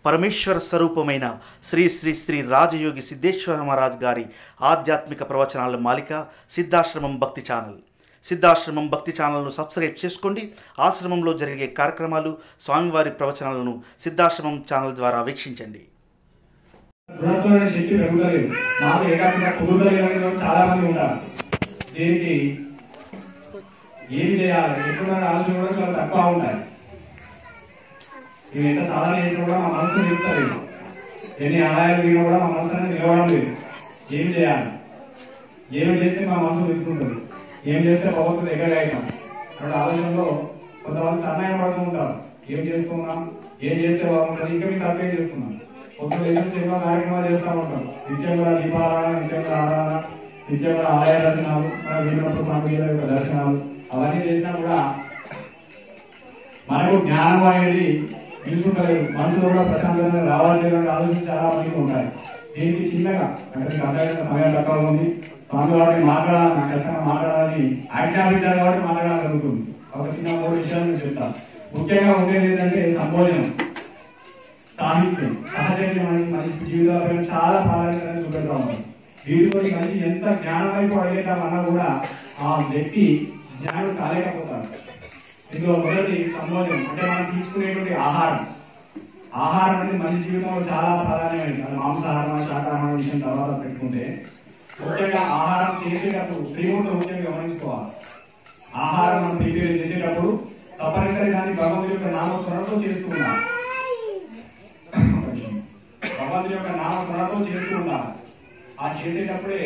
పరమేశ్వర స్వరూపమైన శ్రీ శ్రీ శ్రీ రాజయోగి సిద్ధేశ్వర మహారాజ్ గారి ఆధ్యాత్మిక ప్రవచనాల మాలిక సిద్ధాశ్రమం భక్తి ఛానల్. సిద్ధాశ్రమం భక్తి ఛానల్ను సబ్స్క్రైబ్ చేసుకోండి. ఆశ్రమంలో జరిగే కార్యక్రమాలు, స్వామివారి ప్రవచనాలను సిద్ధాశ్రమం ఛానల్ ద్వారా వీక్షించండి. చాలా మంది ఉంటారు. దీనికి ఏం చేయాలి, ఎక్కడ ఆలోచన కూడా చాలా తక్కువ ఉంటాయి. మేము ఎంత సాధన చేసినా కూడా మా మనసును తీస్తారు. ఎన్ని ఆదాయాలు తిన్నా కూడా మా మనసు అనేది నిలవడం లేదు. ఏం చేయాలి, ఏమి చేస్తే మా మనసు తీసుకుంటుంది, ఏం చేస్తే భగవంతుడు దగ్గర అవుతాం అక్కడ ఆలోచనలో కొంతమంది తన్మయం పడుతూ ఉంటారు. ఏం చేస్తున్నాం, ఏం చేస్తే బాగుంటుంది, ఇంకా మేము తప్పేం చేస్తున్నాం. ఒక దేశం ఎన్నో కార్యక్రమాలు చేస్తూ ఉంటాం. నిత్యంగా దీపారాధన, నిత్యంగా ఆరాధన, నిత్యంగా ఆలయ దర్శనాలు, మన వీళ్ళప్పుడు స్వామి యొక్క దర్శనాలు అవన్నీ చేసినా కూడా మనకు జ్ఞానం అనేది తీసుకుంటలేదు. మనసులో కూడా ప్రశాంతంగా రావాలి లేదని ఆలోచన చాలా మందికి ఉంటాయి. దీనికి చిన్నగా అంటే అర్థమైన సమయం తక్కువ ఉంది. స్వామి వారిని మాట్లాడాలని, ఖచ్చితంగా మాట్లాడాలని ఆజ్ఞాపించాలి కాబట్టి మాట్లాడాలని జరుగుతుంది. ఒక చిన్న 3 విషయాలు నేను చెప్తాను. ముఖ్యంగా ఉండేది ఏంటంటే సంబోధనం, సాహిత్యం, సహచర్యం అనేది మనిషి జీవితాలపైన చాలా ప్రాధాన్యతను చూపెడతా ఉంది. వీటితో మనిషి ఎంత జ్ఞానం వైపు అడిగేటామన్నా కూడా ఆ వ్యక్తి జ్ఞానం కాలేకపోతాడు. ఇందులో మొదటి సంబోధనం అంటే మనం తీసుకునేటువంటి ఆహారం. ఆహారం అనేది మనిషి జీవితంలో చాలా ప్రాధాన్యమైనది. అది మాంసాహారం, శాకాహారం విషయం తర్వాత పెట్టుకుంటే ముఖ్యంగా ఆహారం చేసేటప్పుడు శ్రీమూర్తి ముఖ్యంగా గమనించుకోవాలి. ఆహారం మనం ప్రిపేర్ చేసేటప్పుడు తప్పనిసరి దాన్ని భగవంతుడి యొక్క నామస్మరణతో చేస్తూ ఉండాలి. భగవంతుడి యొక్క నామస్మరణతో చేస్తూ ఉండాలి. ఆ చేసేటప్పుడే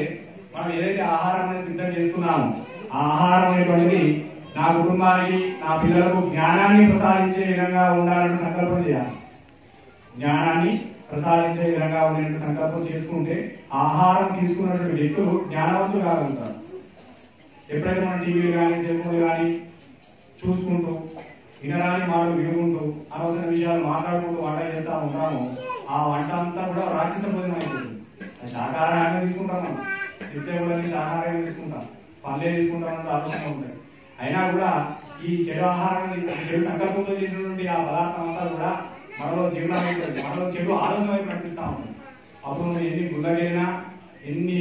మనం ఏదైతే ఆహారం అనేది సిద్ధం చేస్తున్నామో ఆ ఆహారం అనేటువంటిది నా కుటుంబానికి, నా పిల్లలకు జ్ఞానాన్ని ప్రసాదించే విధంగా ఉండాలని సంకల్పం చేయాలి. జ్ఞానాన్ని ప్రసాదించే విధంగా ఉండేటువంటి సంకల్పం చేసుకుంటే ఆహారం తీసుకున్నటువంటి వ్యక్తులు జ్ఞానవంతులు కాగలుగుతారు. ఎప్పుడైతే మనం టీవీలు కానీ సెల్ ఫోన్లు కానీ చూసుకుంటూ వినరాని మాటలు వినుకుంటూ అనవసర విషయాలు మాట్లాడుకుంటూ వంట చేస్తా ఉంటామో ఆ వంట అంతా కూడా రాక్షస భోజనం అయిపోతుంది. శాకాహారాన్ని తీసుకుంటాం, మనం నిత్యం కూడా శాకాహారం తీసుకుంటాం, పళ్ళే తీసుకుంటామన్న ఆలోచన ఉంటాయి. అయినా కూడా ఈ చెడు ఆహారాన్ని, చెడు సంకల్పంతో చేసినటువంటి ఆ పదార్థం అంతా కూడా మనలో జీవనం అయిపోతుంది. మనలో చెడు ఆలోచన వైపు నడిపిస్తా ఉంటుంది. అప్పుడు మనం ఎన్ని గుళ్ళకెళ్ళినా, ఎన్ని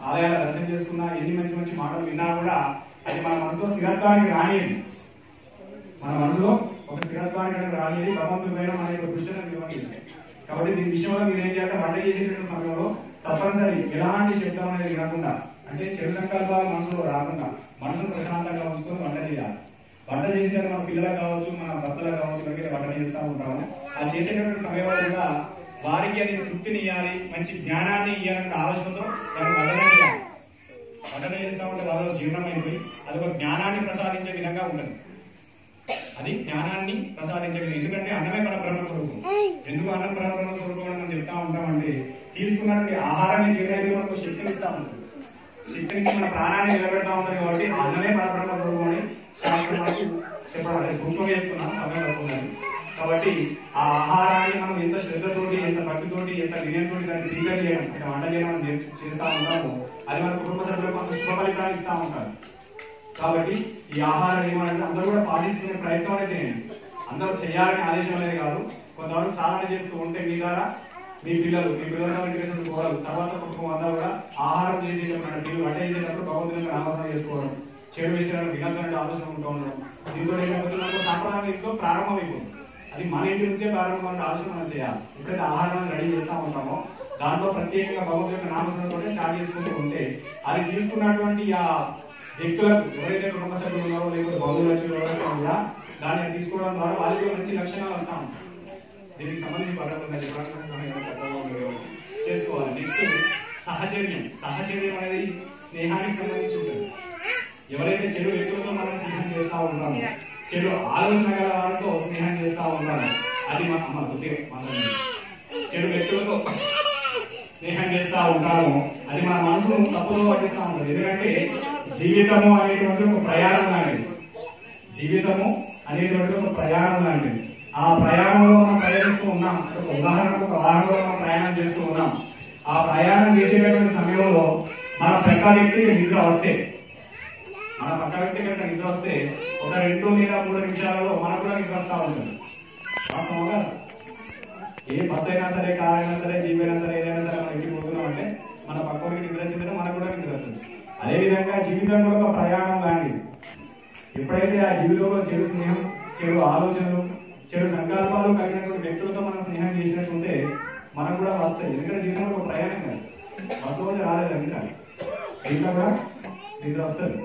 ఆలయాల దర్శనం చేసుకున్నా, ఎన్ని మంచి మంచి మాటలు విన్నా కూడా అది మన మనసులో స్థిరత్వానికి రానిది. మన మనసులో ఒక స్థిరత్వానికి రానిది భగవంతుడి పైన మన యొక్క దృష్టిని నిలవనిది. కాబట్టి దీని విషయంలో మీరు ఏం చేయాలంటే వంట చేసేటువంటి సమయంలో తప్పనిసరి ఎలాంటి శబ్దం అనేది వినకుండా, అంటే చెడు సంకల్పాలు మనసులో రాకుండా మనసును ప్రశాంతంగా ఉంచుకొని వంట చేయాలి. వంట చేసేటప్పుడు మన పిల్లలకు కావచ్చు, మన భర్తలకు కావచ్చు, ఎవరికైతే వంట చేస్తూ ఉంటాము ఆ చేసేటటువంటి సమయంలో కూడా వారికి అది తృప్తిని ఇవ్వాలి, మంచి జ్ఞానాన్ని ఇవ్వాలనే ఆలోచనతో దాన్ని వంటనే చేయాలి. వంటనే చేస్తూ ఉంటే వాళ్ళలో జీవనం అయిపోయి అది ఒక జ్ఞానాన్ని ప్రసాదించే విధంగా ఉంటుంది. అది జ్ఞానాన్ని ప్రసాదించే విధంగా. ఎందుకంటే అన్నమే పరబ్రహ్మ స్వరూపం. ఎందుకు అన్నం పరబ్రహ్మ స్వరూపం అని మనం చెప్తా ఉంటామంటే తీసుకున్నటువంటి ఆహారాన్ని జీవనాన్ని మనకు శక్తిని ఇస్తా ఉంటుంది. శక్తిని మన ప్రాణాన్ని నిలబెడతా ఉంటుంది. కాబట్టి అన్నమే పరబ్రహ్మ స్వరూపం అని చెప్పాలి. సూక్ష్మంగా చెప్తున్నాను, సమయం అవుతుందని. కాబట్టి ఆ ఆహారాన్ని మనం ఎంత శ్రద్ధతోటి, ఎంత భక్తితోటి, ఎంత వినయంతో దాన్ని ప్రిపేర్ చేయడం, అంటే వంట చేయడం చేస్తా ఉంటాము అది మన కుటుంబ సభ్యులకు కొంత శుభ ఫలితాలు ఇస్తా ఉంటారు. కాబట్టి ఈ ఆహారం ఏమంటే అందరూ కూడా పాటించుకునే ప్రయత్నం చేయండి. అందరూ చేయాలని ఆదేశం అనేది కాదు. కొంతవరకు సాధన చేస్తూ ఉంటే మీ ద్వారా మీ పిల్లలు, మీ పిల్లలు పోవాలి. తర్వాత కుటుంబం అంతా కూడా ఆహారం చేసేటప్పుడు, మీరు వంట చేసేటప్పుడు భగవంతుని నామస్మరణ చేసుకోవడం, చెడు వేసేటప్పుడు వినద్దు ఆలోచన ఉంటూ ఉండడం. దీంతో ఏంటంటే సాంప్రదాయం ఇంట్లో ప్రారంభమైపోతుంది. అది మన ఇంటి నుంచే ప్రారంభమైన ఆలోచన మనం చేయాలి. ఎప్పుడైతే ఆహారాన్ని రెడీ చేస్తా ఉంటామో దాంట్లో ప్రత్యేకంగా భగవంతుని యొక్క నామస్మరణతో స్టార్ట్ చేసుకుంటూ ఉంటే అది తీసుకున్నటువంటి ఆ వ్యక్తులకు, ఎవరైతే కుటుంబ సభ్యులు ఉన్నారో లేకపోతే బంధువులు వచ్చి కూడా దాన్ని తీసుకోవడం ద్వారా వాళ్ళకి మంచి లక్షణాలు వస్తా ఉంటాయి. దీనికి సంబంధించి పదార్థం చేసుకోవాలి. నెక్స్ట్ సహచర్యం. సహచర్యం అనేది స్నేహానికి సంబంధించి ఉంటుంది. ఎవరైతే చెడు వ్యక్తులతో మనం స్నేహం చేస్తా ఉంటామో, చెడు ఆలోచన గల వారితో స్నేహం చేస్తా ఉంటాము, అది మన చెడు వ్యక్తులతో స్నేహం చేస్తా ఉంటాము అది మన మనసును తప్పులో పట్టిస్తా ఉంటుంది. ఎందుకంటే జీవితము అనేటువంటి ఒక ప్రయాణం లాంటిది. జీవితము అనేటువంటి ఒక ప్రయాణం లాంటిది. ఆ ప్రయాణంలో మనం ప్రయాణిస్తూ ఉన్నాం. ఒక ఉదాహరణకు ఒక వాహనంలో మనం ప్రయాణం చేస్తూ ఉన్నాం. ఆ ప్రయాణం చేసేటటువంటి సమయంలో మన పక్క వ్యక్తికి నిద్ర వస్తే, ఒక 2 లేదా 3 నిమిషాలలో మనకు కూడా నిద్ర వస్తా ఉంటుంది. వాస్తవంగా ఏ బస్ అయినా సరే, కార్ అయినా సరే, జీప్ అయినా సరే, ఏదైనా సరే మనం ఇంటికి పోతున్నాం అంటే మన పక్కకి నిద్ర వచ్చిందంటే మనకు కూడా నిద్ర వస్తుంది. అదేవిధంగా జీవితం కూడా ఒక ప్రయాణం లాంటిది. ఎప్పుడైతే ఆ జీవితంలో చెడు స్నేహం, చెడు ఆలోచనలు, చెడు సంకల్పాలు కలిగినటువంటి వ్యక్తులతో మనం స్నేహం చేసినట్టుంటే మనకు కూడా వస్తాయి. ఎందుకంటే జీవితంలో ఒక ప్రయాణం కాదు, వస్తూ రాలేదు ఇంకా ఇంకా కూడా నిద్ర వస్తుంది.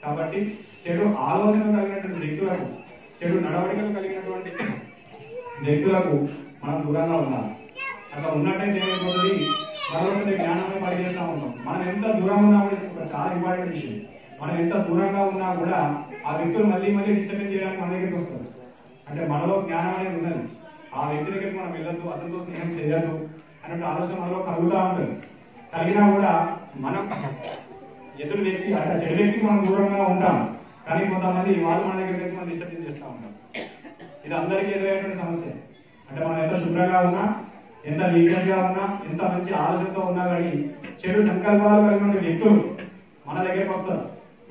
కాబట్టి చెడు ఆలోచనలు కలిగినటువంటి వ్యక్తులకు, చెడు నడవడికలు కలిగినటువంటి వ్యక్తులకు మనం దూరంగా ఉండాలి. అట్లా ఉన్నట్టయితే ఏమైపోతుంది, మరొకటి జ్ఞానమే పనిచేస్తూ ఉంటాం. మనం ఎంత దూరంగా ఉన్నా కూడా చాలా ఇంపార్టెంట్ విషయం, మనం ఎంత దూరంగా ఉన్నా కూడా ఆ వ్యక్తులు మళ్ళీ మళ్ళీ డిస్టర్బెన్స్ చేయడానికి మన దగ్గరికి వస్తారు. అంటే మనలో జ్ఞానం అనేది ఉన్నది, ఆ వ్యక్తి దగ్గరికి మనం వెళ్ళొద్దు, అతనితో స్నేహం చేయొద్దు అన్నట్టు ఆలోచన మనలో కలుగుతూ ఉంటుంది. కలిగినా కూడా మనం ఎదురు వ్యక్తి అంటే చెడు వ్యక్తికి మనం దూరంగా ఉంటాం, కానీ కొంతమంది వాళ్ళు మన దగ్గరికి వచ్చి మనం డిస్టర్బెన్స్ చేస్తూ ఉంటాం. ఇది అందరికీ ఎదురైనటువంటి సమస్య. అంటే మనం ఎంత శుభ్రంగా ఉన్నా, ఎంత నీట్నెస్ గా ఉన్నా, ఎంత మంచి ఆలోచనతో ఉన్నా కానీ చెడు సంకల్పాలు కలిగిన వ్యక్తులు మన దగ్గరికి వస్తారు,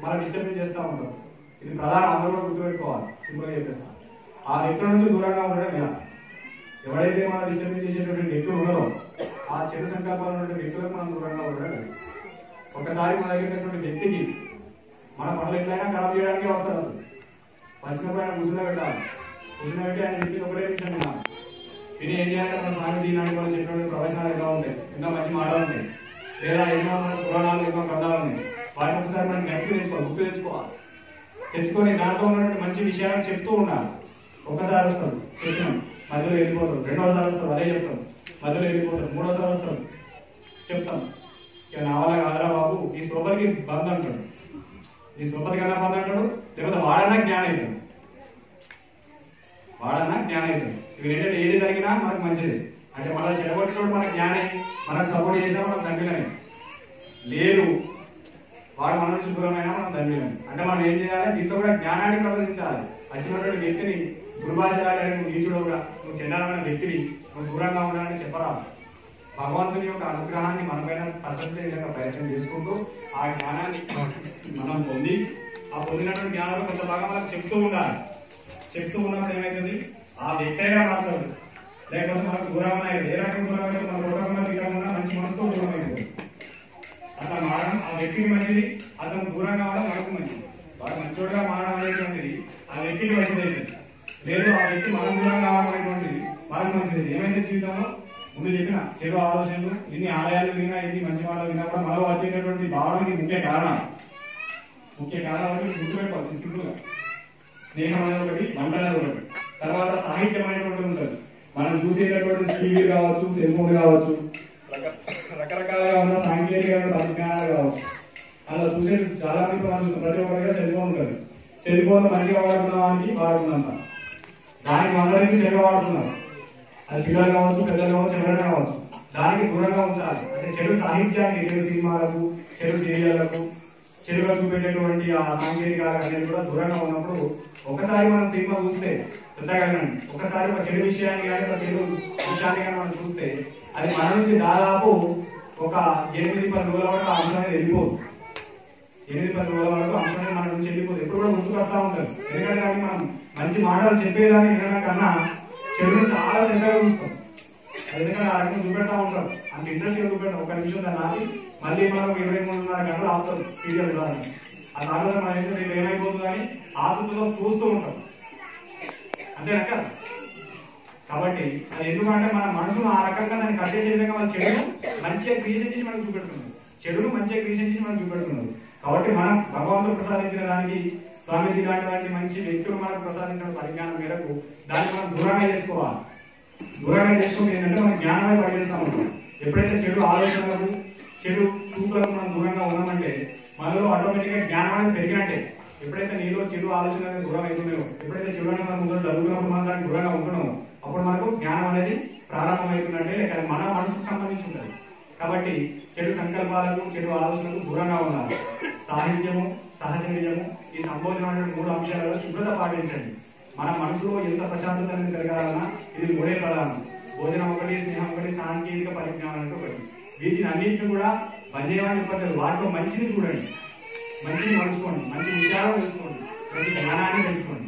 మన డిస్టర్బెన్స్ చేస్తూ ఉంటారు. ఇది ప్రధాన అందరూ కూడా గుర్తుపెట్టుకోవాలి. సింపుల్గా చెప్పేస్తాం, ఆ వ్యక్తుల నుంచి దూరంగా ఉండడం ఇలా. ఎవరైతే మనం డిస్టర్బెన్స్ చేసేటువంటి వ్యక్తులు ఉన్నారో ఆ చెడు సంకల్పాలు ఉన్నటువంటి వ్యక్తులకు మనం దూరంగా ఉండడం. ఒకసారి మన దగ్గర వ్యక్తికి మన పనులు ఎట్లయినా ఖరాబ్ చేయడానికి వస్తారు. వచ్చినప్పుడు ఆయన కూర్చుని పెట్టాలి, కూర్చుని పెట్టి ఆయన వ్యక్తికి ఒకటే విషయం వినాలి. విని ఏం చేయాలంటే మన స్వామిజీ ఇలాంటి వాళ్ళు చెప్పినటువంటి ప్రవచనాలు ఎలా ఉంటాయి, ఎన్నో మంచి మాటలు ఉంటాయి, లేదా ఎన్నో మన పురాణాలు, ఎన్నో గ్రంథాలు ఉన్నాయి. వాటిని ఒకసారి మనం జ్ఞప్తి తెచ్చుకోవాలి, గుర్తు తెచ్చుకోవాలి. తెచ్చుకొని దాంట్లో ఉన్నటువంటి మంచి విషయాలను చెప్తూ ఉండాలి. ఒకసారి వస్తారు చెప్పినాం, మధ్యలో వెళ్ళిపోతారు. రెండోసారి వస్తారు, అదే చెప్తాం, మధ్యలో వెళ్ళిపోతారు. మూడోసారి వస్తారు, చెప్తాం, ఇక నా వల్ల కాదరా బాబు, ఈ సోపతికి బంద్ అంటాడు, ఈ సోపతి కన్నా బంద్ అంటాడు, లేకపోతే వాడన్నా జ్ఞానం అవుతాడు, వాడన్నా జ్ఞానం అవుతాడు. ఇవి ఏంటంటే ఏది జరిగినా మనకు మంచిది. అంటే మన చెడగొట్టినప్పుడు మన జ్ఞానే, మనకు సపోర్ట్ చేసినా మనకు తండ్రిగానే లేదు, వాడు మన నుంచి దూరమైనా మనం తండ్రిగానే. అంటే మనం ఏం చేయాలి, దీంతో కూడా జ్ఞానాన్ని ప్రదర్శించాలి. వచ్చినటువంటి వ్యక్తిని దుర్భాషలాగా, నువ్వు నీచుడుగా, నువ్వు చెండాలన్న వ్యక్తిని నువ్వు దూరంగా ఉండాలని చెప్పరాదు. భగవంతుని యొక్క అనుగ్రహాన్ని మన పైన ప్రదర్శించే విధంగా ప్రయత్నం చేసుకుంటూ ఆ జ్ఞానాన్ని మనం పొంది, ఆ పొందినటువంటి జ్ఞానాలు కొంత బాగా మనకు చెప్తూ ఉండాలి. చెప్తూ ఉన్నప్పుడు ఏమవుతుంది, ఆ వ్యక్తిగా మాట్లాడు, లేకపోతే మనకు దూరం ఏ రకం దూరం అయితే మన రోగకుండా తిరగకుండా మంచి మనసుతో దూరం అయిపోతుంది. అట్లా మారడం ఆ వ్యక్తికి మంచిది, అతను దూరంగా అవడం మనకు మంచిది. వాడు మంచోడుగా మారడం అనేటువంటిది ఆ వ్యక్తికి మంచిది అవుతుంది. లేదు ఆ వ్యక్తి మనం దూరంగా కావడం అనేటువంటిది మనకు మంచిది. ఏమైతే జీవితంలో ముందు చెప్పిన చెడు ఆలోచనలు, ఎన్ని ఆలయాలు విన్నా, ఎన్ని మంచి మాటలు విన్నా కూడా మనలో వచ్చేటటువంటి భావానికి ముఖ్య కారణాలు గుర్తుపెట్టుకోవాలి. సింపుల్ గా స్నేహం అనేది ఒకటి, వంట అనేది ఒకటి, తర్వాత సాహిత్యం అనేటువంటి ఉంటుంది. మనం చూసేటటువంటి టీవీ కావచ్చు, సెల్ ఫోన్ కావచ్చు, రకరకాలుగా ఉన్న సాంకేతిక పరిజ్ఞానాలు కావచ్చు. అలా చూసే చాలా మంది ప్రతి ఒక్కరిగా సెల్ ఫోన్ ఉంటుంది. సెల్ ఫోన్ మంచిగా వాడుకున్నామని వాడుకున్నంత దానికి అందరికీ చెడు వాడుతున్నారు. అది పిల్లలు కావచ్చు, పెద్దలు కావచ్చు, ఎవరైనా కావచ్చు, దానికి దూరంగా ఉంచాలి. అంటే చెడు సాహిత్యానికి, చెడు సినిమాలకు, చెడు సీరియళ్లకు, చెడుగా చూపెట్టేటువంటి ఆ సాంకేతికాలకు అనేది కూడా దూరంగా ఉన్నప్పుడు ఒకసారి మనం సినిమా చూస్తే చుట్టగలనండి, ఒకసారి ఒక చెడు విషయాన్ని కానీ ఒక చెడు విషయాన్ని కానీ మనం చూస్తే అది మన నుంచి దాదాపు ఒక 8-10 రోజుల వరకు అంశం అనేది వెళ్ళిపోదు. 8-10 రోజుల వరకు అంశం అనేది మన నుంచి వెళ్ళిపోదు. ఎప్పుడు కూడా గుర్తుకొస్తా ఉంటుంది. ఎందుకంటే దాన్ని మనం మంచి మాటలు చెప్పేదాన్ని వినడం కన్నా చెడును చాలా దగ్గర చూస్తాం. ఎందుకంటే ఆ రకంగా చూపెడతా ఉంటారు, అంత ఇంట్రెస్ట్ గా చూపెడతాం. ఒక నిమిషం దాన్ని ఆపి మళ్ళీ మనం 23:30 గంటలు ఆపుతాం సీరియల్ ద్వారా. ఆ తర్వాత మన ఏమైపోతుంది అని ఆతృతతో చూస్తూ ఉంటాం, అంతేనా కదా? కాబట్టి అది ఎందుకంటే మన మనసును ఆ రకంగా దాన్ని కట్టేసే విధంగా మన చెడును మంచిగా క్రియేషన్ చేసి మనకు చూపెడుతున్నారు, చెడును మంచిగా క్రియేషన్ చేసి మనకు చూపెడుతున్నారు. కాబట్టి మనం భగవంతుడు ప్రసాదించిన దానికి, స్వామీజీ లాంటి వాటి మంచి వ్యక్తులు మనకు ప్రసాదించిన పరిజ్ఞానం మేరకు దాన్ని మనం దూరంగా చేసుకోవాలి. దూరంగా చేసుకుంటే ఏంటంటే మనం జ్ఞానమే పనిచేస్తా ఉంటాం. ఎప్పుడైతే చెడు ఆలోచనలకు, చెడు చూపులకు మనం దూరంగా ఉన్నామంటే మనలో ఆటోమేటిక్ గా జ్ఞానం అనేది పెరిగినట్టే. ఎప్పుడైతే నీలో చెడు ఆలోచనలు దూరం అవుతున్నాయో, ఎప్పుడైతే చెడు అనేది మనం ముందు జరుగుతున్నప్పుడు మనం దానికి దూరంగా ఉంటున్నామో అప్పుడు మనకు జ్ఞానం అనేది ప్రారంభమవుతుందంటే లేక మన మనసుకు సంబంధించి ఉంటుంది. కాబట్టి చెడు సంకల్పాలకు, చెడు ఆలోచనలకు దూరంగా ఉండాలి. సాహిత్యము, సహచర్యము, ఈ సంబోధన 3 అంశాలలో శుభ్రత పాటించండి. మన మనసులో ఎంత ప్రశాంతత అనేది కలగాలన్నా ఇది 3 ప్రధానం. భోజనం ఒకటి, స్నేహం ఒకటి, సాంకేతిక పరిజ్ఞానం అంటే ఒకటి. వీటిని అన్నింటినీ కూడా బంధేయమని చెప్పలేదు. వాటిలో మంచిని చూడండి, మంచిని మలుచుకోండి, మంచి విషయాలు తెలుసుకోండి, మంచి జ్ఞానాన్ని తెలుసుకోండి.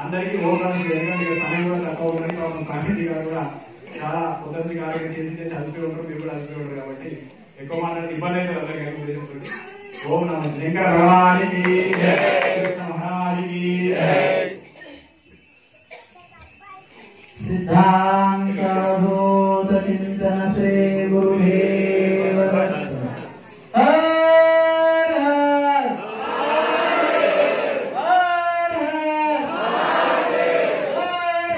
అందరికీ ఓపెన్ ఎందుకంటే సమయం కూడా తక్కువ ఉందని కామెంట్ గారు కూడా చాలా పొద్దున్నది కాలంగా చేసి అలసిపోయి ఉంటారు, మీరు కూడా అలసిపోయి ఉంటారు కాబట్టి ఎక్కువ మాట్లాడితే ఇబ్బంది అయితే అందరికీ ఉద్దేశంతో ఓం నమః శంకర భగవానికి జై, కృష్ణ మహారాజుకి జై. सिद्धांत बोध चिंतन से गुरुदेव दत्त. हर हर हर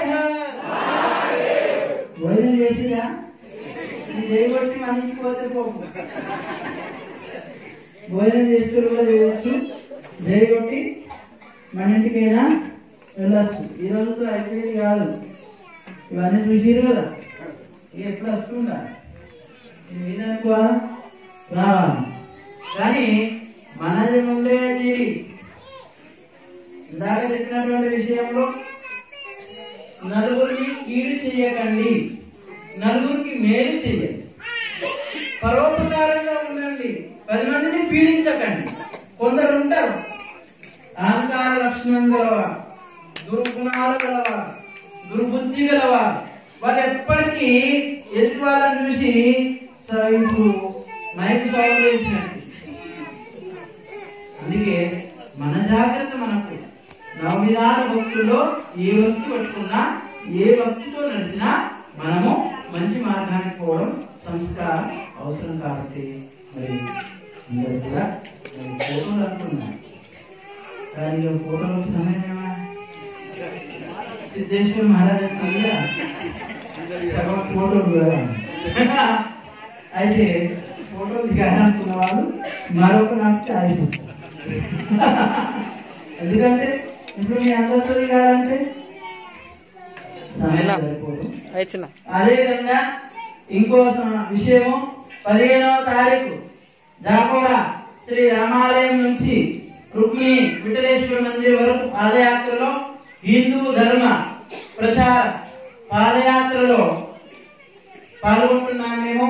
हर భోజనం చేసిరా చేయబట్టి మనిషిపోతే పోకు భోజనం చేస్తులు కూడా చేయవచ్చు చేయబట్టి మన ఇంటికైనా వెళ్ళచ్చు. ఈ రోజుతో అయిపోయింది కాదు, ఇవన్నీ చూసిరు కదా, ఇక ఎప్పుడు వస్తుందా ఏదనుకోవాలా రావాలి. కానీ మనది ముందే తీరి ఇందాక చెప్పినటువంటి విషయంలో నలుగురికి కీడు చెయ్యకండి, నలుగురికి మేలు చెయ్యండి, పరోపకారంగా ఉండండి, 10 మందిని పీడించకండి. కొందరు ఉంటారు అహంకార లక్షణం గలవారు, దుర్గుణాలు గలవారు, దుర్బుద్ధి గలవారు. వాళ్ళు ఎప్పటికీ ఎదుటి వాళ్ళని చూసి ఇప్పుడు మైక్ సాల్వ్ చేసినట్టు. అందుకే మన జాగ్రత్త మనకు. నవవిధాన భక్తుల్లో ఏ భక్తి పట్టుకున్నా, ఏ భక్తితో నడిచినా మనము మంచి మార్గానికి పోవడం సంస్కారం అవసరం. కాబట్టి మరి అందరూ కూడా ఫోటోలు అనుకున్నారు, కానీ ఫోటోలు సమయమేమా సిద్ధేశ్వర మహారాజ్ ఫోటోలు కదా. అయితే ఫోటోలు దిగాలనుకున్న వాళ్ళు మరొక నాకు అయిపోతుంది. ఎందుకంటే ఇప్పుడు మీ అందరితో దిగాలంటే అదేవిధంగా ఇంకో విషయము 15వ తారీఖు జాకోరా శ్రీ రామాలయం నుంచి రుక్మిణి విఠలేశ్వర మందిర్ వరకు పాదయాత్రలో హిందూ ధర్మ ప్రచార పాదయాత్రలో పాల్గొంటున్నాం మేము.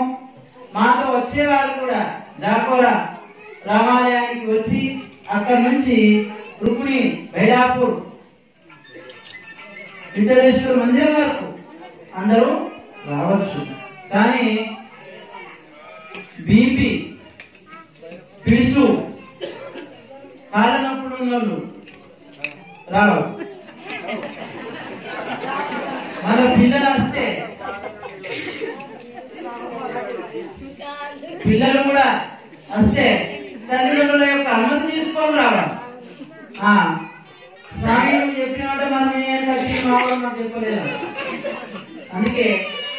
మాతో వచ్చేవారు కూడా జాకోరా రామాలయానికి వచ్చి అక్కడి నుంచి రుక్మిణి బైలాపూర్ విఠలేశ్వర మందిరం వరకు అందరూ రావచ్చు. కానీ బీపీ పిలుసు కాళ్ళ నొప్పులు ఉన్న వాళ్ళు రావాలి. మన పిల్లలు వస్తే పిల్లలు కూడా వస్తే తల్లిదండ్రుల యొక్క అనుమతి తీసుకొని రావాలి. స్వామి చెప్పినట్టే మనం ఏం కలిసి మాకు చెప్పలేదు. అందుకే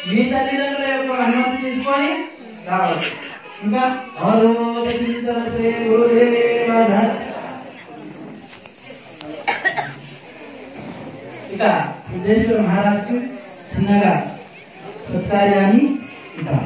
మీ తల్లిదండ్రుల యొక్క అనుమతి తీసుకొని రావాలి. ఇంకా ఇక సిద్ధేశ్వర మహారాజు చిన్నగా సత్కార్యాన్ని ఇంకా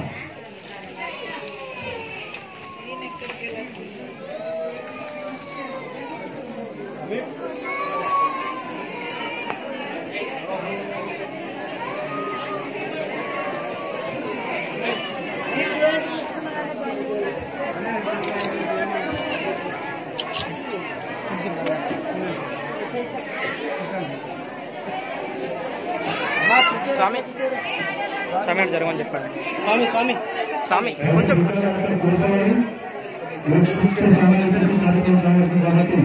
స్వామి స్వామి జరగమని చెప్పండి. స్వామి స్వామి స్వామి కొంచెం కాబట్టి